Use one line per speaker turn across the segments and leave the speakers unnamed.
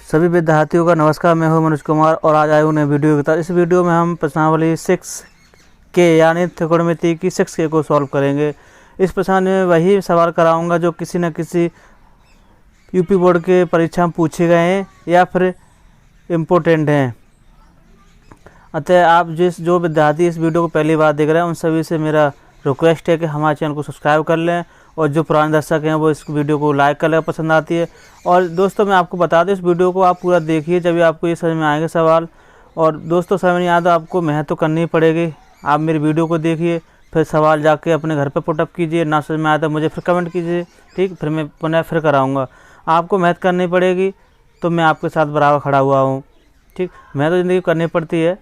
सभी विद्यार्थियों का नमस्कार। मैं हूं मनोज कुमार और आज आए हूं नए वीडियो के साथ। इस वीडियो में हम प्रश्नावली 6K यानी त्रिकोणमिति की 6K को सॉल्व करेंगे। इस प्रश्न में वही सवाल कराऊंगा जो किसी न किसी यूपी बोर्ड के परीक्षा में पूछे गए हैं या फिर इम्पोर्टेंट हैं। अतः आप जो विद्यार्थी इस वीडियो को पहली बार देख रहे हैं उन सभी से मेरा रिक्वेस्ट है कि हमारे चैनल को सब्सक्राइब कर लें और जो पुराने दर्शक हैं वो इस वीडियो को लाइक कर लें पसंद आती है। और दोस्तों मैं आपको बता दूं, इस वीडियो को आप पूरा देखिए जब आपको ये समझ में आएंगे सवाल। और दोस्तों समझ नहीं आता आपको मेहनत तो करनी पड़ेगी। आप मेरी वीडियो को देखिए, फिर सवाल जाके अपने घर पे पुटअप कीजिए। ना समझ में आया तो मुझे फिर कमेंट कीजिए, ठीक। फिर मैं पुनः कराऊँगा। आपको मेहनत करनी पड़ेगी, तो मैं आपके साथ बराबर खड़ा हुआ हूँ, ठीक। मेहनत तो ज़िंदगी करनी पड़ती है।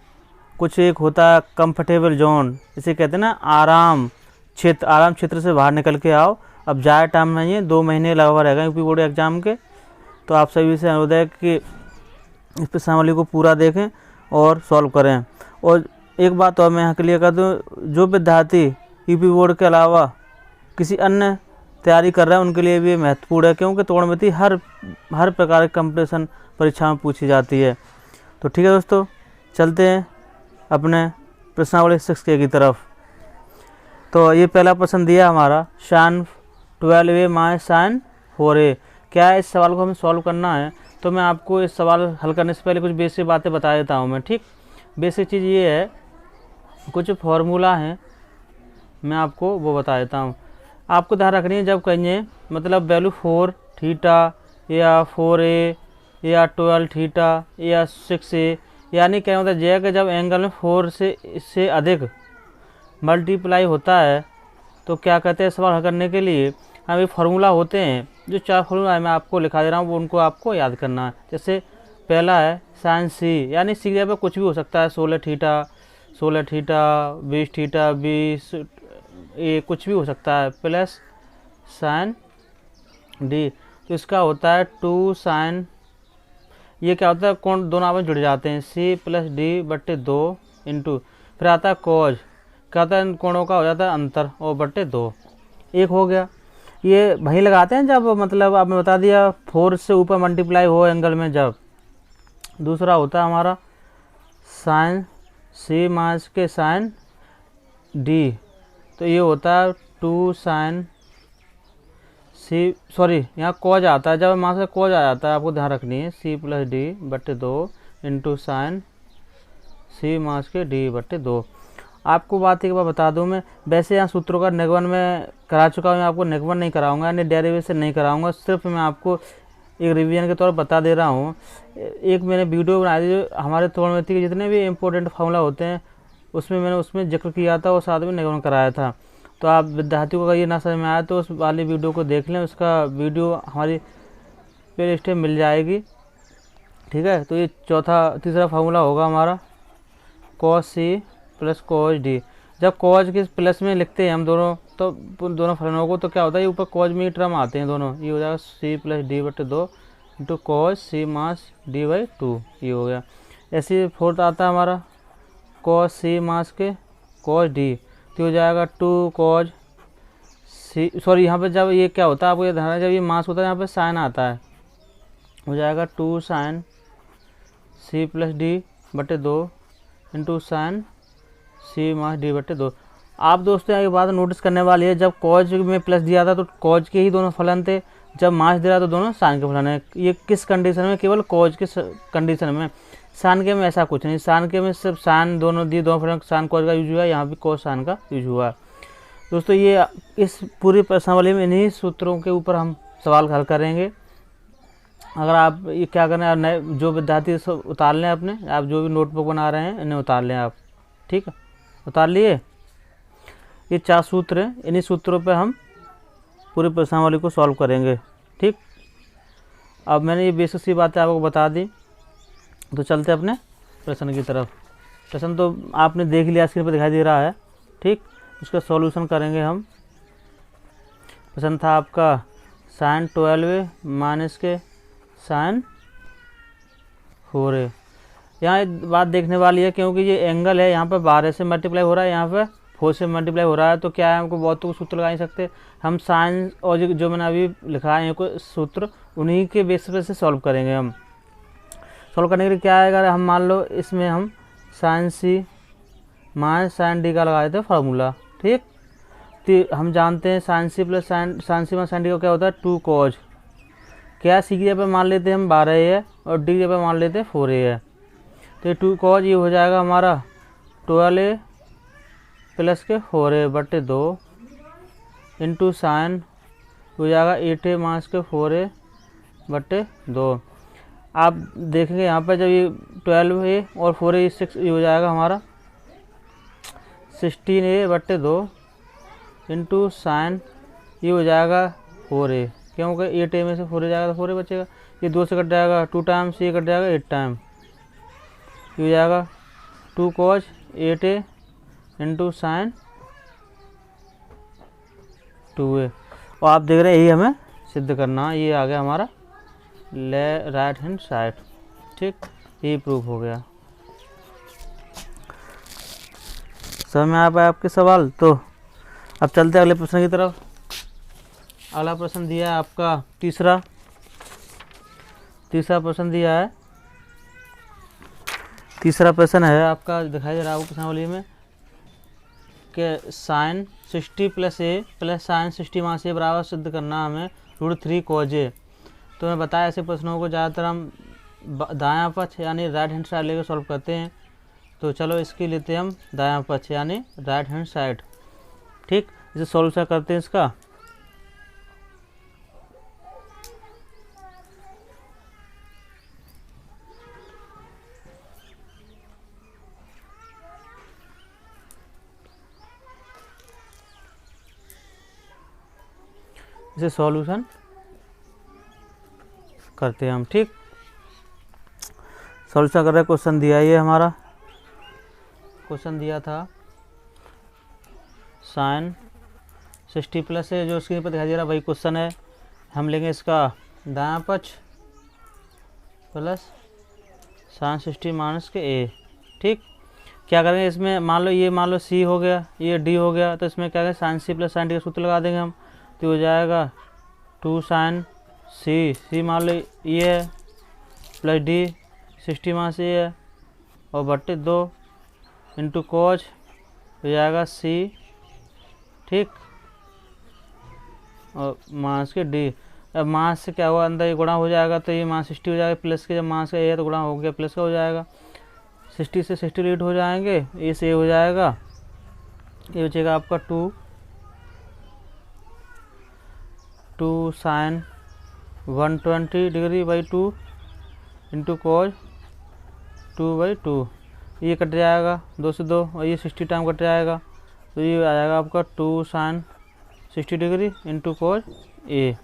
कुछ एक होता है कंफर्टेबल जोन, इसे कहते हैं ना आराम क्षेत्र। आराम क्षेत्र से बाहर निकल के आओ। अब ज़्यादा टाइम नहीं है, 2 महीने लगा हुआ रहेगा यूपी बोर्ड एग्ज़ाम के। तो आप सभी से अनुरोध है कि इस प्रश्नावली को पूरा देखें और सॉल्व करें। और एक बात और मैं यहाँ क्लियर कर दूँ, जो विद्यार्थी यूपी बोर्ड के अलावा किसी अन्य तैयारी कर रहे हैं उनके लिए भी महत्वपूर्ण है, क्योंकि त्रिकोणमिति हर प्रकार की कंपटीशन परीक्षा में पूछी जाती है। तो ठीक है दोस्तों, चलते हैं अपने प्रश्नावली 6K की तरफ। तो ये पहला प्रश्न दिया हमारा, sin 12A - sin 4A। क्या है, इस सवाल को हमें सॉल्व करना है। तो मैं आपको इस सवाल हल करने से पहले कुछ बेसिक बातें बता देता हूँ मैं, ठीक। बेसिक चीज़ ये है, कुछ फार्मूला हैं मैं आपको वो बता देता हूँ। आपको ध्यान रखनी है जब कहिए मतलब वैल्यू 4 थीटा या 4A या 12 थीटा या 6A, यानी क्या होता है कि जब एंगल में 4 से इससे अधिक मल्टीप्लाई होता है तो क्या कहते हैं, सवाल हल करने के लिए हमें फार्मूला होते हैं। जो 4 फार्मूला मैं आपको लिखा दे रहा हूँ वो उनको आपको याद करना है। जैसे पहला है sin C, यानी C जगह पर कुछ भी हो सकता है, 16 थीटा 20 थीटा 20 ये कुछ भी हो सकता है, प्लस sin D। तो इसका होता है 2 sin, ये क्या होता है, कोण दोनों आपस में जुड़ जाते हैं, C + D/2 इंटू, फिर आता है cos, क्या होता है, कोणों का हो जाता है अंतर और बटे 2। एक हो गया, ये वहीं लगाते हैं जब मतलब आपने बता दिया 4 से ऊपर मल्टीप्लाई हो एंगल में जब। दूसरा होता है हमारा sin C मास के sin D, तो ये होता है 2 sin C, सॉरी यहाँ cos आता है, जब मास से cos आ जाता है आपको ध्यान रखनी है, C + D/2 into sin C मास के D/2। आपको बात एक बार बता दूं, मैं वैसे यहाँ सूत्रों का निगमन में करा चुका हूँ, मैं आपको निगमन नहीं कराऊंगा यानी डेरिवेशन नहीं कराऊंगा, सिर्फ मैं आपको एक रिवीजन के तौर पर बता दे रहा हूँ। एक मैंने वीडियो बनाई थी जो हमारे त्रिकोणमिति के जितने भी इम्पोर्टेंट फार्मूला होते हैं उसमें जिक्र किया था और साथ में निगमन कराया था। तो आप विद्यार्थियों को अगर ये ना समझ में आया तो उस वाली वीडियो को देख लें, उसका वीडियो हमारी प्ले लिस्ट में मिल जाएगी, ठीक है। तो ये तीसरा फार्मूला होगा हमारा cos C + cos D। जब cos के प्लस में लिखते हैं हम दोनों फलनों को, तो क्या होता है, ये ऊपर cos में ही टर्म आते हैं दोनों, ये हो जाएगा C + D/2 into cos C मास D/2, ये हो गया। ऐसे फोर्थ आता है हमारा cos C मास के cos D, तो हो जाएगा 2 cos C, सॉरी यहाँ पे जब ये क्या होता है आपको ये ध्यान है, जब ये मास होता है यहाँ पे साइन आता है, हो जाएगा 2 sin C + D/2 into sin C मास D/2। आप दोस्तों ये बात नोटिस करने वाली है, जब cos में प्लस दिया था तो cos के ही दोनों फलन थे, जब मास दे रहा तो दोनों sin के फलन है। ये किस कंडीशन में, केवल cos के कंडीशन में, sin के में ऐसा कुछ नहीं। sin के में सिर्फ sin दोनों फलन sin cos का यूज हुआ है, यहाँ भी cos sin का यूज हुआ है। दोस्तों ये इस पूरी प्रश्नावली में इन्हीं सूत्रों के ऊपर हम सवाल हल करेंगे। अगर आप ये क्या करना है, नए जो विद्यार्थी उतार लें अपने, आप जो भी नोटबुक बना रहे हैं इन्हें उतार लें आप, ठीक है। उतार लिए, ये 4 सूत्र हैं, इन्हीं सूत्रों पे हम पूरी प्रश्नावली को सॉल्व करेंगे, ठीक। अब मैंने ये बेसिक सी बातें आपको बता दी, तो चलते अपने प्रश्न की तरफ। प्रश्न तो आपने देख लिया, स्क्रीन पर दिखाई दे रहा है, ठीक। उसका सॉल्यूशन करेंगे हम। प्रश्न था आपका sin 12A - के sin 4A। यहाँ एक बात देखने वाली है, क्योंकि ये एंगल है, यहाँ पर 12 से मल्टीप्लाई हो रहा है, यहाँ पर 4 से मल्टीप्लाई हो रहा है, तो क्या है, हमको बहुत सूत्र लगा नहीं सकते हम। साइन और जो मैंने अभी लिखा है को सूत्र, उन्हीं के बेस पे से सॉल्व करेंगे हम। सॉल्व करने के लिए क्या आएगा, हम मान लो इसमें हम sine C minus sine D का लगा देते हैं फार्मूला। ठीक, तो हम जानते हैं sine C plus sign C minus sine D का क्या होता है 2 कॉज। क्या सी की जगह पे मान लेते हैं हम 12 है और डी की जगह पे मान लेते हैं 4 है। तो ये 2 कॉज ये हो जाएगा हमारा 12 प्लस के 4 बटे 2 इंटू साइन हो जाएगा 8 माइनस के 4 बटे 2। आप देखेंगे यहाँ पर जब ये 12 है और 4 है 6 ये हो जाएगा हमारा 16 बटे 2 इंटू साइन ये हो जाएगा 4 क्योंकि 8 में से 4 जाएगा तो 4 बचेगा, ये 2 से कट जाएगा 2 टाइम्स, ये कट जाएगा 8 टाइम, ये हो जाएगा 2 कॉज 8 इंटू साइन 2 और आप देख रहे हैं यही हमें सिद्ध करना है। ये आ गया हमारा राइट हैंड साइड। ठीक, ये प्रूफ हो गया। समझ में आ पाए आपके सवाल? तो अब चलते हैं अगले प्रश्न की तरफ। अगला प्रश्न दिया है आपका तीसरा प्रश्न दिया है। तीसरा प्रश्न है आपका, दिखाई दे रहा है आपको प्रश्नावली में कि साइन 60 प्लस ए प्लस साइन 60 माइनस ए बराबर सिद्ध करना हमें √3 कॉज ए। तो मैं बताया ऐसे प्रश्नों को ज़्यादातर हम दायां पक्ष यानी राइट हैंड साइड लेकर सॉल्व करते हैं। तो चलो इसके लेते हैं हम दायां पक्ष यानी राइट हैंड साइड। ठीक, इसे सॉल्व करते हैं इसका। इसे सॉल्यूशन करते हैं हम। ठीक, सॉल्यूशन कर रहे हैं। क्वेश्चन दिया ये हमारा क्वेश्चन दिया था साइन 60 प्लस है, जो स्क्रीन पर दिखाई दे रहा वही क्वेश्चन है। हम लेंगे इसका दायां पक्ष प्लस साइन 60 माइनस के ए। ठीक, क्या करेंगे इसमें मान लो सी हो गया, ये डी हो गया, तो इसमें क्या करेंगे sine C plus sine D का सूत्र लगा देंगे हम। तो हो जाएगा 2 साइन सी मान लो ये है प्लस डी 60 माइनस ये है और बट्टे 2 इंटू कॉज हो जाएगा सी। ठीक, और माइनस के डी। अब माइनस से क्या हुआ, अंदर ये गुणा हो जाएगा तो ये माइनस 60 हो जाएगा, प्लस के जब माइनस का ए है तो गुणा हो गया प्लस का हो जाएगा। 60 से 60 लीड हो जाएंगे, ए से ए हो जाएगा, ये बचेगा आपका 2 sine 120 degree by 2 into cos 2/2। ये कट जाएगा 2 से 2 और ये 60 टाइम कट जाएगा, तो ये आ जाएगा आपका 2 साइन 60 डिग्री इंटू कॉज ए।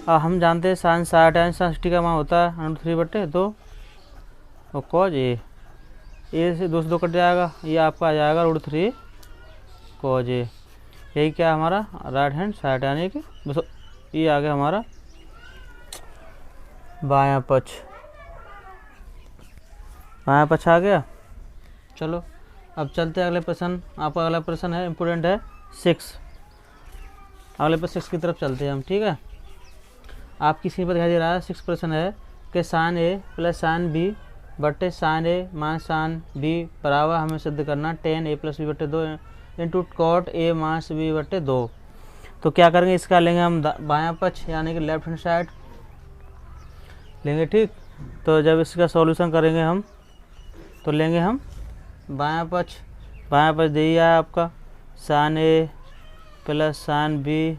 अब हम जानते हैं साइन 60 है, साइन 60 का मान होता है √3/2 और कॉज ए से 2 से 2 कट जाएगा, ये आपका आ जाएगा √3 कॉज ए। यही क्या हमारा राइट हैंड साइड यानी कि ये आ गया हमारा बायां पक्ष आ गया। चलो अब चलते हैं अगले प्रश्न। आपका अगला प्रश्न है इम्पोर्टेंट है 6। अगले पर 6 की तरफ चलते हैं हम। ठीक है, आपकी स्क्रीन पर दिखाई दे रहा है 6 प्रश्न है कि sign A plus sine B बटे साइन ए माइनस साइन बी बराबर हमें सिद्ध करना tan a प्लस बी बटे 2 into cot A minus B बटे 2। तो क्या करेंगे, इसका लेंगे हम बायां पक्ष यानी कि लेफ्ट हैंड साइड लेंगे। ठीक, तो जब इसका सॉल्यूशन करेंगे हम तो लेंगे हम बायां पक्ष दे दिया है आपका sine A plus sine B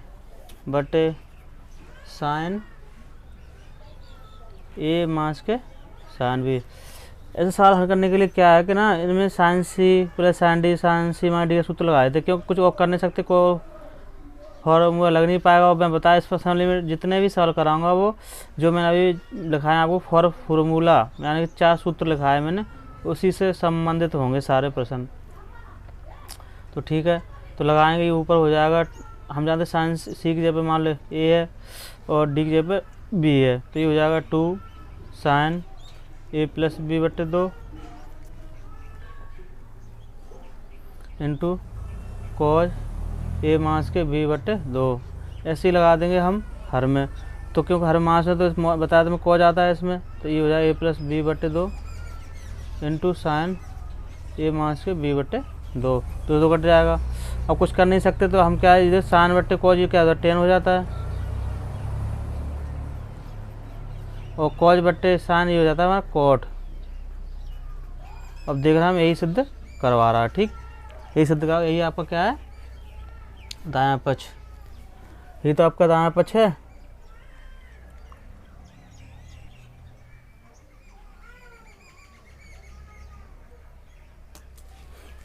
बटे साइन ए माइनस के साइन बी। ऐसे सवाल हल करने के लिए क्या है कि ना इनमें sine C plus sine D sine C minus D का सूत्र लगाए थे, क्योंकि कुछ और कर नहीं सकते, को फॉर्मूला लग नहीं पाएगा। और मैं बताया इस प्रश्नावली में जितने भी सवाल कराऊंगा वो जो मैंने अभी लिखाया आपको फॉर्मूला यानी कि 4 सूत्र लिखा है मैंने, उसी से संबंधित होंगे सारे प्रश्न। तो ठीक है, तो लगाएंगे, ये ऊपर हो जाएगा। हम जानते हैं साइन सी की जगह पे मान लो ए है और डी की जगह पे बी है, तो ये हो जाएगा 2 साइन ए प्लस बी बटे 2 इंटू कॉज ए माइनस के बी बटे 2। ऐसे ही लगा देंगे हम हर में। तो क्योंकि हर मास में तो बताया था मैं कॉज आता है इसमें, तो ये हो जाएगा a प्लस बी बटे 2 इंटू साइन ए मास के b बटे 2, तो 2 कट जाएगा। अब कुछ कर नहीं सकते तो हम क्या है, इधर साइन बटे कॉज ये क्या होता है 10 हो जाता है, और कॉज बटे साइन ये हो जाता है हमारा कॉट। अब देख रहे हम यही सिद्ध करवा रहा है, ठीक, यही सिद्ध का, यही आपका क्या है दायां पक्ष, ये तो आपका दायां पक्ष है।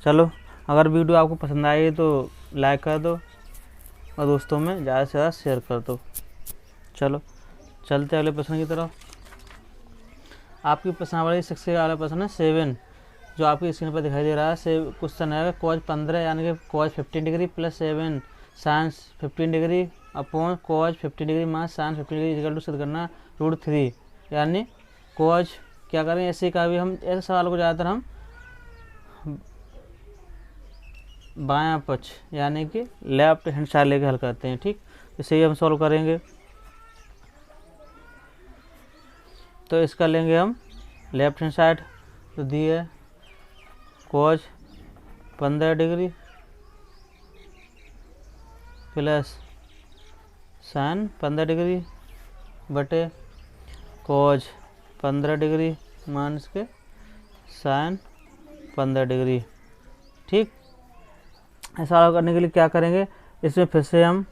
चलो, अगर वीडियो आपको पसंद आई तो लाइक कर दो और दोस्तों में ज़्यादा से ज़्यादा शेयर कर दो। चलो चलते अगले प्रश्न की तरफ। आपकी प्रश्नावली 6 का अगला प्रश्न है 7, जो आपकी स्क्रीन पर दिखाई दे रहा है। क्वेश्चन है कॉज 15 यानी कि cos 15 degree plus 7 sine 15 degree upon cos 15 degree minus sine 15 degree equal to सिद्ध करना √3, यानी कॉज क्या करें, ऐसे का भी हम ऐसे सवाल को ज़्यादातर हम बायां पक्ष यानी कि लेफ्ट हैंड साइड लेके हल करते हैं, ठीक, इसे ही हम सॉल्व करेंगे। तो इसका लेंगे हम लेफ्ट हैंड साइड, तो दी है cause 15 degree plus sign 15 degree बटे कॉज 15 डिग्री माइनस के साइन 15 डिग्री, ठीक। ऐसा करने के लिए क्या करेंगे, इसमें फिर से हम,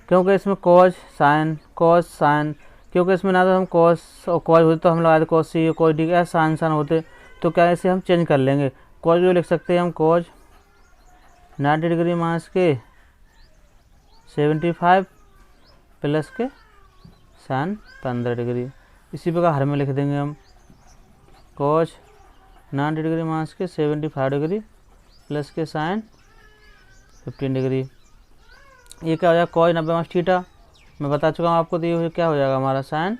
क्योंकि इसमें कॉज साइन क्योंकि इसमें ना तो हम कॉस और कॉज होते तो हम लगाते कॉज सी कॉज डी या साइन होते, तो क्या इसे हम चेंज कर लेंगे। कॉज जो लिख सकते हैं हम कॉज 90 डिग्री माइनस के 75 प्लस के साइन 15 डिग्री। इसी प्रकार हर में लिख देंगे हम कॉज 90 डिग्री माइनस के 75 डिग्री प्लस के साइन 15 डिग्री। ये क्या हो जाएगा कॉज 90 माइनस थीटा, मैं बता चुका हूँ आपको, तो ये क्या हो जाएगा हमारा साइन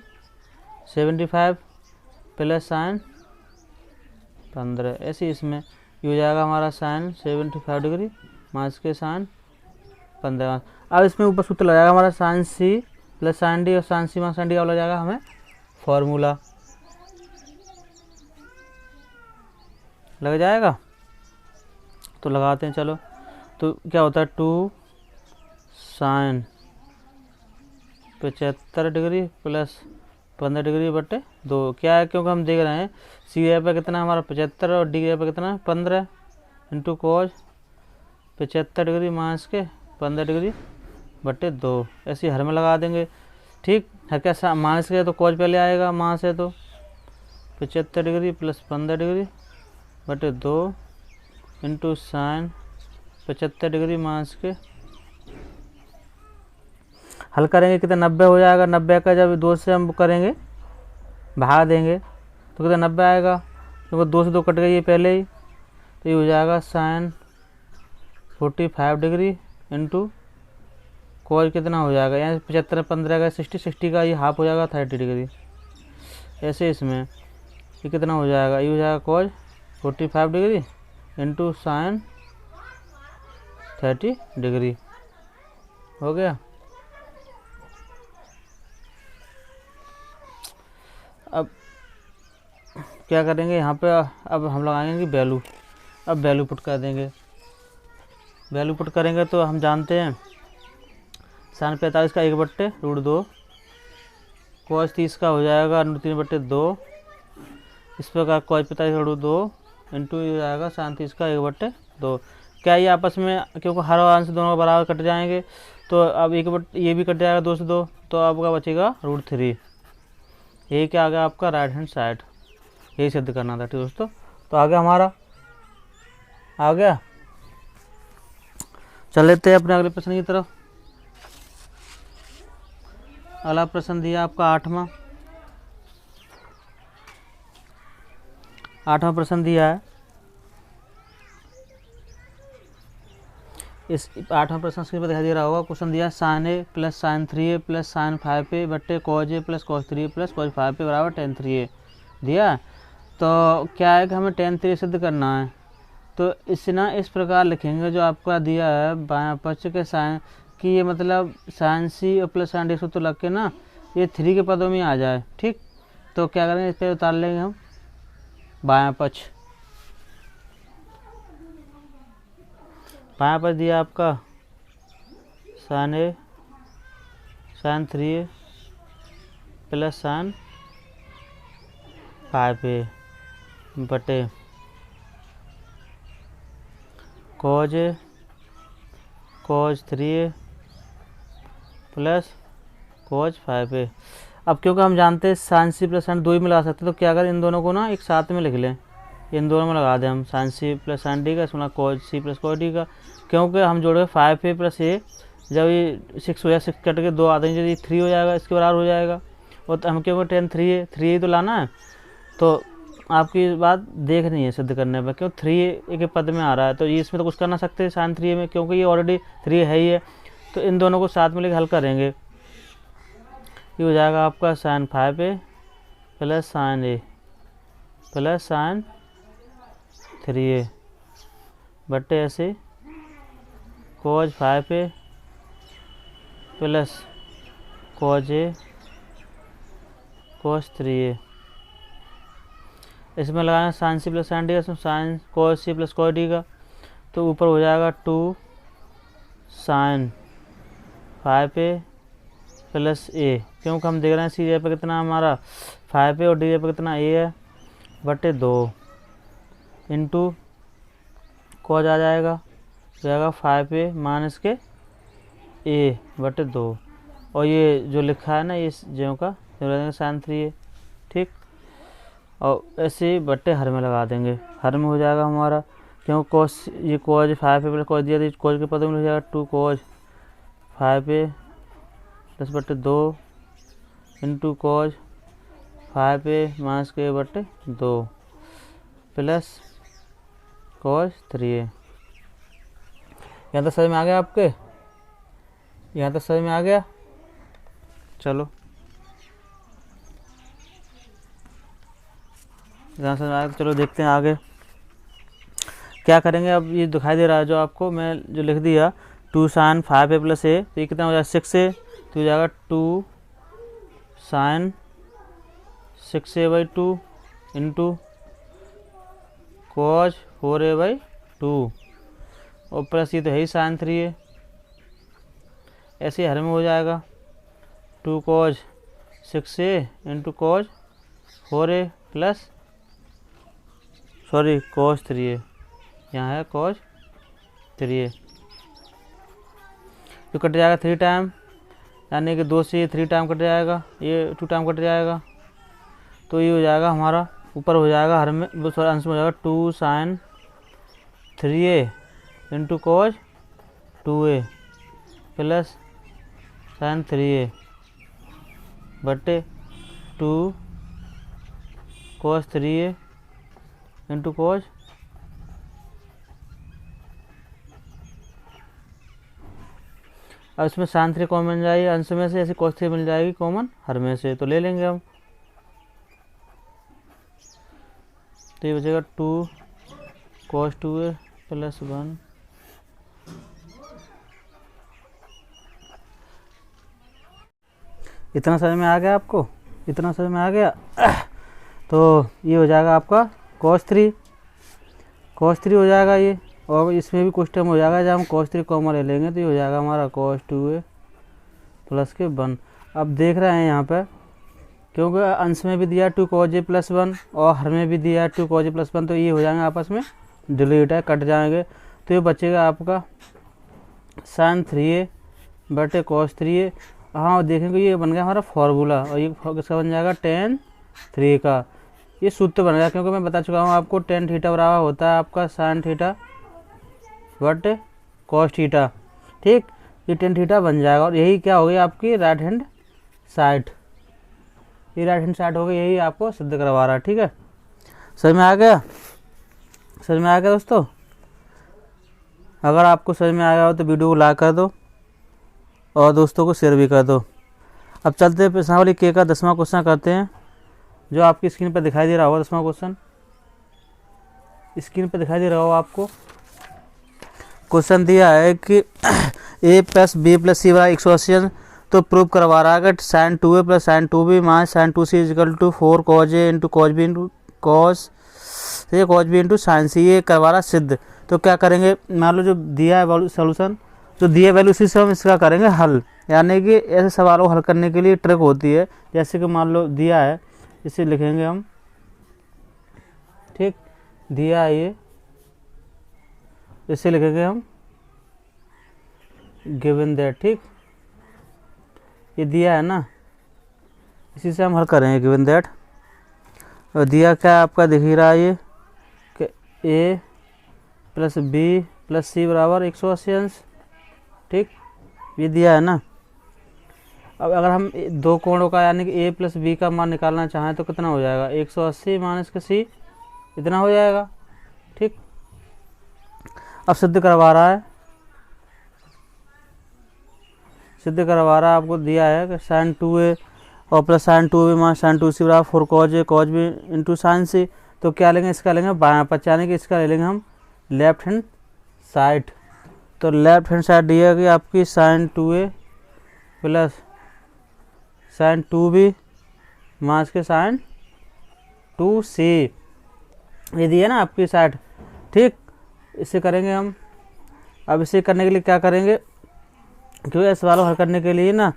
75 प्लस साइन 15, ऐसे इसमें ये हो जाएगा हमारा साइन 75 डिग्री माइनस के साइन 15। अब इसमें ऊपर सूत्र लग जाएगा हमारा sine C plus sine D, और sine C minus sine D का लग जाएगा हमें फॉर्मूला, लग जाएगा। तो लगाते हैं, चलो, तो क्या होता है 2 साइन 75 डिग्री प्लस 15 डिग्री बटे 2, क्या है, क्योंकि हम देख रहे हैं सी ए पे कितना हमारा 75 और डी ए पे कितना 15 इंटू कॉज 75 डिग्री माइनस के 15 डिग्री बटे 2, ऐसे हर में लगा देंगे, ठीक है। क्या माइनस के तो कॉज पहले आएगा, माइनस है तो 75 डिग्री प्लस 15 डिग्री बटे 2 इंटू साइन 75 डिग्री माइनस के, हल करेंगे कितना 90 हो जाएगा। 90 का जब 2 से हम करेंगे भाग देंगे तो कितना 90 आएगा, क्योंकि 2 से 2 कट गई है पहले ही, तो ये हो जाएगा साइन 45 डिग्री इंटू कॉज कितना हो जाएगा, यानी 75 15 का 60 का ये हाफ हो जाएगा 30 डिग्री। ऐसे इसमें ये कितना हो जाएगा, ये हो जाएगा cause 45 degree into sine 30 degree, हो गया। अब क्या करेंगे यहाँ पे, अब हम लगाएंगे वैल्यू, अब वैल्यू पुट कर देंगे। वैल्यू पुट करेंगे तो हम जानते हैं साइन 45 का 1 बट्टे √2, कॉज 30 का हो जाएगा √3 बट्टे 2, इस प्रकार कॉज 45 का √2 इंटू ये जाएगा साइन 30 का 1 बट्टे 2। क्या ये आपस में, क्योंकि हर अंश दोनों बराबर कट जाएंगे, तो अब ये भी कट जाएगा 2 से 2, तो आपका बचेगा √3। यही क्या आ गया आपका राइट हैंड साइड, यही सिद्ध करना था, ठीक दोस्तों। तो आगे हमारा आ गया, चल लेते हैं अपने अगले प्रश्न की तरफ। अगला प्रश्न दिया आपका 8वां प्रश्न दिया है। इस 8वां प्रश्न स्क्रीन पर दिखाई दे रहा होगा। क्वेश्चन दिया sine A plus sine 3a plus sine 5a बट्टे cos A plus cos 3a plus cos 5a बराबर tan 3a दिया। तो क्या है कि हमें tan 3a सिद्ध करना है, तो इसे ना इस प्रकार लिखेंगे जो आपका दिया है बायां पक्ष के साइन कि ये मतलब साइन सी और प्लस साइन डी सूत्र लग के ना ये 3 के पदों में आ जाए। ठीक, तो क्या करेंगे, इस पर उतार लेंगे हम बायां पक्ष। बायां पक्ष दिया आपका sine A sine 3a plus sine 5a बटे cos A cos 3a plus cos 5a। अब क्योंकि हम जानते हैं साइन सी प्लस साइन 2 ही मिला सकते हैं, तो क्या करें, इन दोनों को ना एक साथ में लिख लें, इन दोनों में लगा दें हम sine C plus sine D का, इसमें cos C plus cos D का। क्योंकि हम जोड़े 5a प्लस ए, जब ये 6 हो जाए, 6 कट के 2 आते हैं, यदि 3 हो जाएगा इसके बराबर हो जाएगा। और तो हम क्योंकि 10 3 तो लाना है, तो आपकी बात देखनी है सिद्ध करने पर, क्यों 3 के पद में आ रहा है, तो ये इसमें तो कुछ कर ना सकते साइन 3 में, क्योंकि ये ऑलरेडी 3 है ही है। तो इन दोनों को साथ में लेकर हल करेंगे, ये हो जाएगा आपका sine 5a plus sine A plus sine 3a बटे ऐसे cos 5a plus cos A cos 3a। इसमें लगाना sine C plus sine D का, इसमें sine cos C plus cos D का, तो ऊपर हो जाएगा 2 साइन 5a प्लस ए, क्योंकि हम देख रहे हैं सी जगह पर कितना हमारा 5a और डी जगह पर कितना ए है, बटे 2 इंटू कॉज आ जाएगा 5a माइनस के ए बटे 2, और ये जो लिखा है ना इस जो का साइन 3a। ठीक, और ऐसे बट्टे हर में लगा देंगे, हर में हो जाएगा हमारा, क्यों कॉस ये कॉज 5a प्लस कॉज दिया, तो कॉज के पद में हो जाएगा 2 कॉज 5a प्लस बट्टे 2 इंटू कॉज 5a माइनस के बट्टे 2 प्लस कॉज 3a। यहाँ तक समझ में आ गया आपके, यहाँ तक समझ में आ गया। चलो यहाँ से आगे, चलो देखते हैं आगे क्या करेंगे। अब ये दिखाई दे रहा है जो आपको मैं जो लिख दिया 2 साइन 5a प्लस ए, तो ये कितना हो जाएगा 6a, तो हो जाएगा 2 sign 6a/2 into cos 4a/2 और प्लस ये तो है ही साइन 3a, ऐसे हर में हो जाएगा 2 cause 6a into cos 4a plus sorry cos 3a, यहाँ है कॉस 3a, तो कट जाएगा 3 टाइम, यानी कि 2 से 3 टाइम कट जाएगा, ये 2 टाइम कट जाएगा, तो ये हो जाएगा हमारा ऊपर हो जाएगा हर में सॉरी अंश में हो जाएगा 2 sine 3a into cos 2a plus sine 3a बटे 2 कॉस 3a इंटू कॉज अब इसमें साइन 3 कॉमन मिल जाएगी अंश में से, ऐसे कॉस 3 मिल जाएगी कॉमन हर में से, तो ले लेंगे हम, तो ये बचेगा 2 कॉस 2a प्लस 1 इतना समझ में आ गया आपको, इतना समझ में आ गया। तो ये हो जाएगा आपका cos 3 हो जाएगा ये, और इसमें भी कुछ टाइम हो जाएगा जब हम cos 3 कॉमन ले लेंगे, तो ये हो जाएगा हमारा cos 2a प्लस के 1। अब देख रहे हैं यहाँ पर क्योंकि अंश में भी दिया 2 cos a प्लस 1 और हर में भी दिया 2 cos a प्लस 1, तो ये हो जाएंगे आपस में डिलीट है, कट जाएंगे, तो ये बचेगा आपका साइन 3a बटे cos 3a। हाँ देखेंगे ये बन गया हमारा फार्मूला, और ये किसका बन जाएगा tan 3 का, ये सूत्र बन गया, क्योंकि मैं बता चुका हूँ आपको tan थीटा बराबर होता है आपका साइन थीटा बटे cos थीटा। ठीक, ये tan थीटा बन जाएगा, और यही क्या हो गई आपकी राइट हैंड साइड, ये राइट हैंड साइड हो गई, यही आपको सिद्ध करवा रहा है। ठीक है, समझ में आ गया, समझ में आ गया दोस्तों। अगर आपको समझ में आ गया हो तो वीडियो को लाइक कर दो और दोस्तों को शेयर भी कर दो। अब चलते हैं प्रश्नावली के का 10वां क्वेश्चन करते हैं, जो आपकी स्क्रीन पर दिखाई दे रहा होगा। 10वां क्वेश्चन स्क्रीन पर दिखाई दे रहा होगा आपको। क्वेश्चन दिया है कि A plus B plus C बराबर 180 तो प्रूव करवा रहा है कि sine 2a plus sine 2b minus sine 2c equal to 4 cos A into cos B into cos B into sine C, ये करवा रहा सिद्ध। तो क्या करेंगे, मान लो जो दिया है सोल्यूशन, जो दिया वैल्यू उसी से हम इसका करेंगे हल। यानी कि ऐसे सवालों को हल करने के लिए ट्रिक होती है। जैसे कि मान लो दिया है, इसे लिखेंगे हम, ठीक, दिया है ये, इसे लिखेंगे हम गिवन दैट, ठीक, ये दिया है ना, इसी से हम हल करेंगे गिवन दैट। और दिया क्या आपका दिख ही रहा है ये कि A plus B plus C बराबर 180 अंश, ठीक, ये दिया है ना। अब अगर हम दो कोणों का यानी कि ए प्लस बी का मान निकालना चाहें तो कितना हो जाएगा, 180 माइनस के सी, इतना हो जाएगा, ठीक। अब सिद्ध करवा रहा है, सिद्ध करवा रहा है, आपको दिया है कि साइन 2a और plus sine 2b minus sine 2c बराबर 4 cos A cause B into sine सी। तो क्या लेंगे, इसका लेंगे बायां पक्ष, यानी कि इसका ले लेंगे हम लेफ्ट हैंड साइड। तो लेफ्ट हैंड साइड दिया कि आपकी sine 2a plus sine 2b minus के साइन 2c, ये दिया ना आपकी साइड, ठीक। इसे करेंगे हम। अब इसे करने के लिए क्या करेंगे, क्योंकि इस सवाल को हल करने के लिए ना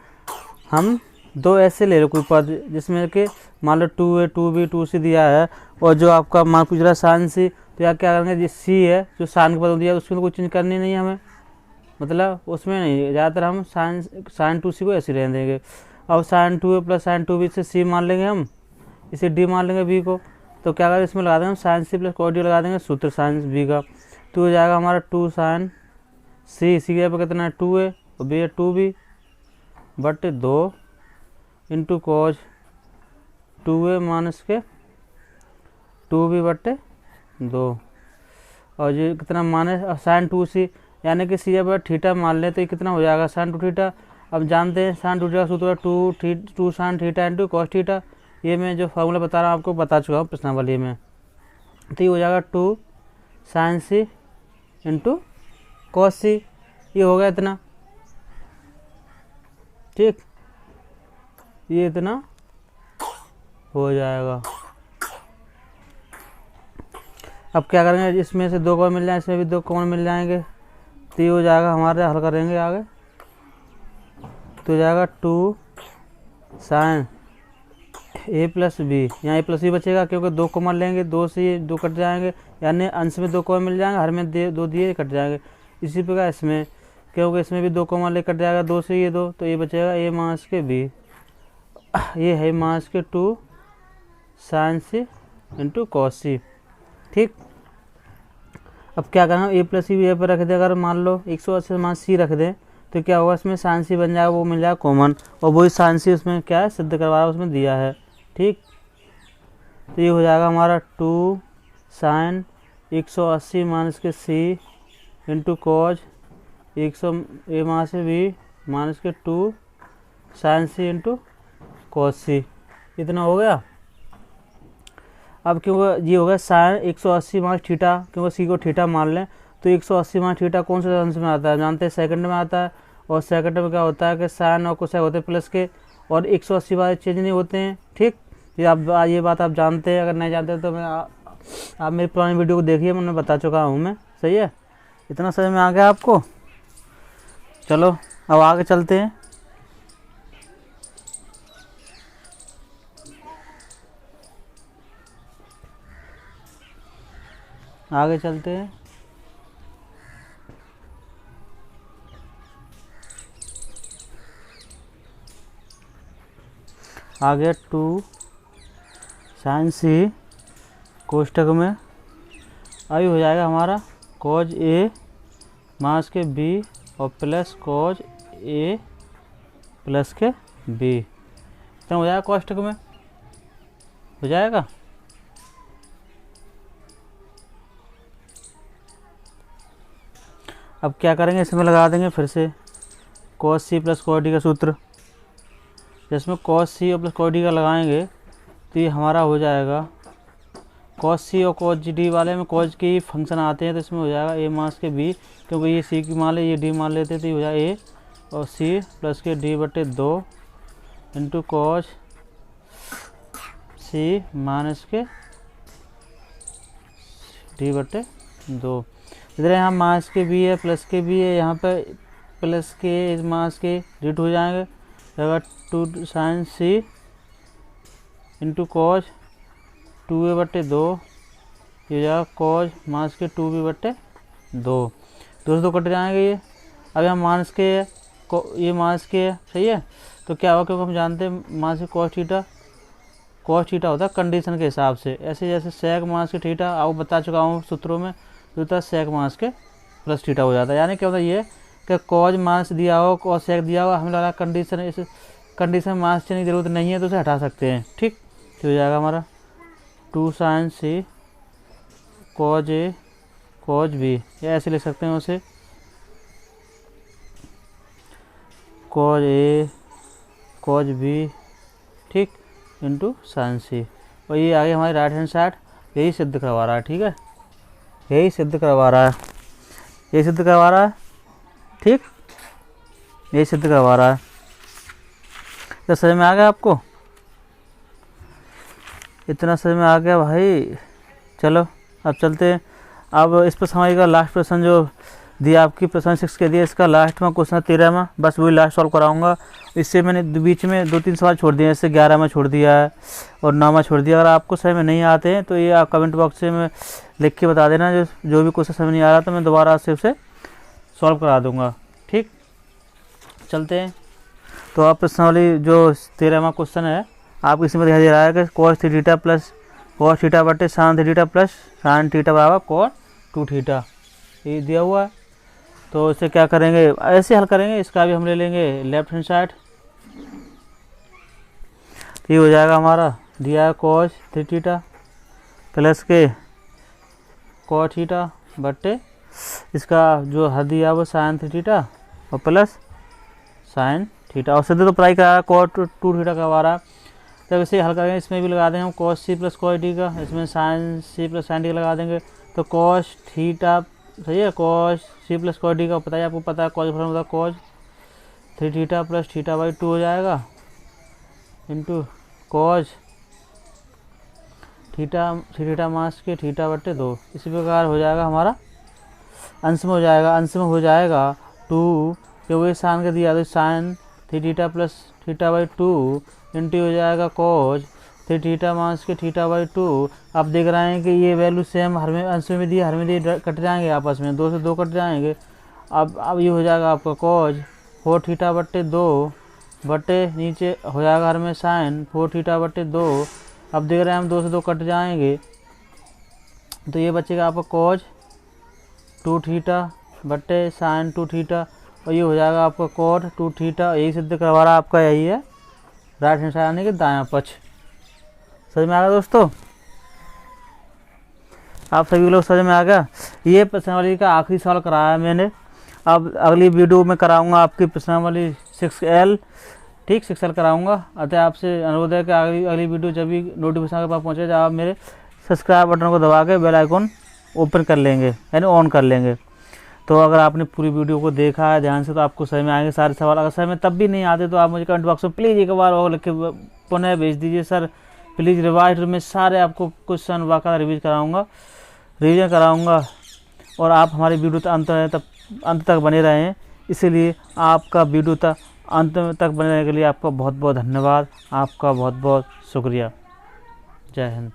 हम दो ऐसे ले लो कोई पद जिसमें कि मान लो 2a 2b 2c दिया है और जो आपका मान पूछ रहा है साइन सी, तो यार क्या करेंगे, जिस सी है जो साइन के पद दिया है उसमें तो कुछ चेंज करनी नहीं है हमें, मतलब उसमें नहीं, ज़्यादातर हम साइन 2c को ऐसे रहने देंगे। अब sign 2a plus sine 2b से सी मान लेंगे हम, इसे डी मान लेंगे बी को। तो क्या करेंगे, इसमें लगा देंगे हम sine C plus cos D लगा देंगे सूत्र साइन बी का। तो हो जाएगा हमारा 2 साइन सी, सी के पर कितना है 2a और बी है 2b but 2 into cos 2a minus के 2b बटे 2, और ये कितना माइनस साइन 2c, यानी कि सी पर थीटा मान लें तो ये कितना हो जाएगा साइन 2 थीटा। अब जानते हैं साइन 2 थीटा का सूत्र है 2 sine theta into cos theta, ये मैं जो फार्मूला बता रहा हूँ आपको बता चुका हूँ प्रश्नावली में। तो ये हो जाएगा 2 साइन सी इंटू कॉस सी, ये हो गया इतना, ठीक, ये इतना हो जाएगा। अब क्या करेंगे, इसमें से दो कॉमन मिल जाए, इसमें भी दो कॉमन मिल जाएंगे, तो ये हो जाएगा हमारे, हल करेंगे आगे तो हो जाएगा 2 साइन ए प्लस बी, यहाँ ए प्लस बी बचेगा क्योंकि दो कॉमन लेंगे, 2 से 2 कट जाएंगे, यानी अंश में 2 कॉमन मिल जाएंगे, हर में 2 दिए कट जाएंगे। इसी प्रकार इसमें, क्योंकि इसमें भी 2 कॉमन ले कट जाएगा, 2 से ये 2, तो ये बचेगा ए माइनस के बी, ये है माइनस के 2 साइन सी इंटू कॉस सी, ठीक। अब क्या करना, ए प्लस सी भी ए पर रख दें, अगर मान लो 180 माइनस सी रख दें तो क्या होगा, इसमें साइन सी बन जाएगा, वो मिल जाएगा कॉमन, और वही साइन सी उसमें क्या है सिद्ध करवा रहा है, उसमें दिया है, ठीक। तो ये हो जाएगा हमारा 2 साइन 180 माइनस के सी इंटू कॉज 100 ए माइनस के बी माइनस के 2 साइन सी इंटू कॉस सी, इतना हो गया। अब क्योंकि ये हो गया साइन 180 माइनस थीटा, क्योंकि सी को थीटा मान लें तो 180 माइनस थीटा कौन से अंश में आता है, जानते हैं सेकंड में आता है, और सेकंड में क्या होता है कि साइन और कोसाइन होते हैं प्लस के, और 180 बार चेंज नहीं होते हैं, ठीक। ये बात आप जानते हैं, अगर नहीं जानते तो मैं आप मेरी पुरानी वीडियो को देखिए, मैंने बता चुका हूँ मैं, सही है, इतना समझ में आ गया आपको। चलो अब आगे चलते हैं। आगे चलते हैं, आगे 2 साइन सी कोष्टक में अभी हो जाएगा हमारा कॉज ए माइनस के बी और प्लस कॉज ए प्लस के बी, तो हो जाएगा कोष्टक में, हो जाएगा। अब क्या करेंगे, इसमें लगा देंगे फिर से cos C plus cos D का सूत्र, जिसमें कॉस सी और प्लस कॉस डी का लगाएंगे तो ये हमारा हो जाएगा कॉस सी और कॉस डी वाले में कॉस के फंक्शन आते हैं, तो इसमें हो जाएगा ए मास के बी, क्योंकि ये सी की मान ले ये डी मान लेते तो ये हो जाएगा ए और सी प्लस के डी बटे 2 इंटू कॉस सी माइनस के डी बटे 2। इधर यहाँ मास के बी है प्लस के बी है, यहाँ पे प्लस के इस मास के रूट हो जाएंगे, अगर 2 साइन सी इंटू कॉस 2a बटे 2, ये हो जाएगा कॉस मास के 2b बटे 2, 2 से 2 कट जाएंगे ये। अब यहाँ मास के ये मास के है, सही है। तो क्या हुआ, क्योंकि हम जानते हैं मास के कॉस थीटा होता है कंडीशन के हिसाब से, ऐसे जैसे सेक मास के थीटा आपको बता चुका हूँ सूत्रों में, जो होता है सेक मास के प्लस थीटा हो जाता है। यानी क्या होता है ये कि कॉज मास दिया हो कॉस सेक दिया हुआ, हमें लगा कंडीशन इस कंडीशन मास की जरूरत नहीं है तो उसे हटा सकते हैं, ठीक। तो हो जाएगा हमारा 2 sign C cause A cause B, या ऐसे लिख सकते हैं उसे कॉज ए कॉज बी, ठीक, इंटू साइन सी। और ये आगे हमारी राइट हैंड साइड यही सिद्ध करवा रहा है, ठीक है, यही सिद्ध करवा रहा है, यही सिद्ध करवा रहा है, ठीक, यही सिद्ध करवा रहा है। तो समझ में आ गया आपको, इतना समझ में आ गया भाई। चलो अब चलते हैं। अब इस पर हमारी लास्ट प्रश्न जो दिया आपकी प्रश्न 6 के दिए, इसका लास्ट में क्वेश्चन 13 में, बस वही लास्ट सॉल्व कराऊंगा। इससे मैंने बीच में 2-3 सवाल छोड़ दिए, जैसे 11 में छोड़ दिया है और 9 में छोड़ दिया। अगर आपको समझ में नहीं आते हैं तो ये आप कमेंट बॉक्स में लिख के बता देना, जो भी क्वेश्चन समझ नहीं आ रहा तो मैं दोबारा से उसे सॉल्व करा दूँगा, ठीक। चलते हैं। तो आप प्रश्नावली जो 13वां क्वेश्चन है आपको इसमें दिखाई दे रहा है कि cos theta plus cos theta बटे sine theta plus sine theta बराबर कॉस 2 थीटा, ये दिया हुआ है। तो इसे क्या करेंगे, ऐसे हल करेंगे। इसका भी हम ले लेंगे लेफ्ट हैंड साइड, ये हो जाएगा हमारा दिया है कॉस 3 थीटा प्लस के कॉस थीटा बटे इसका जो हद दिया वो साइन 3 थीटा और प्लस साइन थीटा, और सीधे तो अप्लाई करा कॉस 2 थीटा करवा रहा। तब इसे हल करेंगे, इसमें भी लगा देंगे हम cos C plus cos D का, इसमें sine C plus sine D का लगा देंगे। तो कॉस थीटा, सही है, cos C plus cos D का पता है, आपको पता है कॉस फॉर्म होता है cos 3 theta plus theta by 2 हो जाएगा इंटू कॉस थीटा मास के थीटा बटे 2। इसी प्रकार हो जाएगा हमारा अंश में हो जाएगा 2 के वही साइन का दिया तो sine 3 theta plus theta by 2 into हो जाएगा कॉस 3 थीटा मास के थीटा बाई 2। आप देख रहे हैं कि ये वैल्यू सेम हर में अंश में दिया, हर में दिए कट जाएंगे आपस में, 2 से 2 कट जाएंगे। अब ये हो जाएगा आपका कॉस 4 थीटा बटे 2 बटे नीचे हो जाएगा हर में साइन 4 थीटा बटे 2। अब देख रहे हैं हम 2 से 2 कट जाएंगे तो ये बचेगा आपका कॉस 2 थीटा बटे साइन 2 थीटा, और ये हो जाएगा आपका कॉट 2 थीटा। यही सिद्ध करवा रहा आपका यही है राइट हैंड साइड आने के दायां पक्ष। समझ में आ गया दोस्तों, आप सभी लोग समझ में आ गया। ये प्रश्नावली का आखिरी सवाल कराया मैंने। अब अगली वीडियो में कराऊंगा आपकी प्रश्नावली 6L, ठीक, 6L कराऊंगा। अतः आपसे अनुरोध है कि अगली वीडियो जब भी नोटिफिकेशन के पास पहुँचे, जब आप मेरे सब्सक्राइब बटन को दबा के बेल आइकॉन ओपन कर लेंगे, यानी ऑन कर लेंगे। तो अगर आपने पूरी वीडियो को देखा है ध्यान से तो आपको समझ में आएंगे सारे सवाल। अगर समझ में तब भी नहीं आते तो आप मुझे कमेंट बॉक्स में प्लीज़ एक बार और लिख के पुनः भेज दीजिए, सर प्लीज़ रिवाइज में सारे आपको क्वेश्चन वाक़ा रिवीजन कराऊंगा और आप हमारी वीडियो तक अंत तक बने रहें। इसीलिए आपका वीडियो तक अंत तक बने रहने के लिए आपका बहुत बहुत धन्यवाद, आपका बहुत बहुत शुक्रिया। जय हिंद।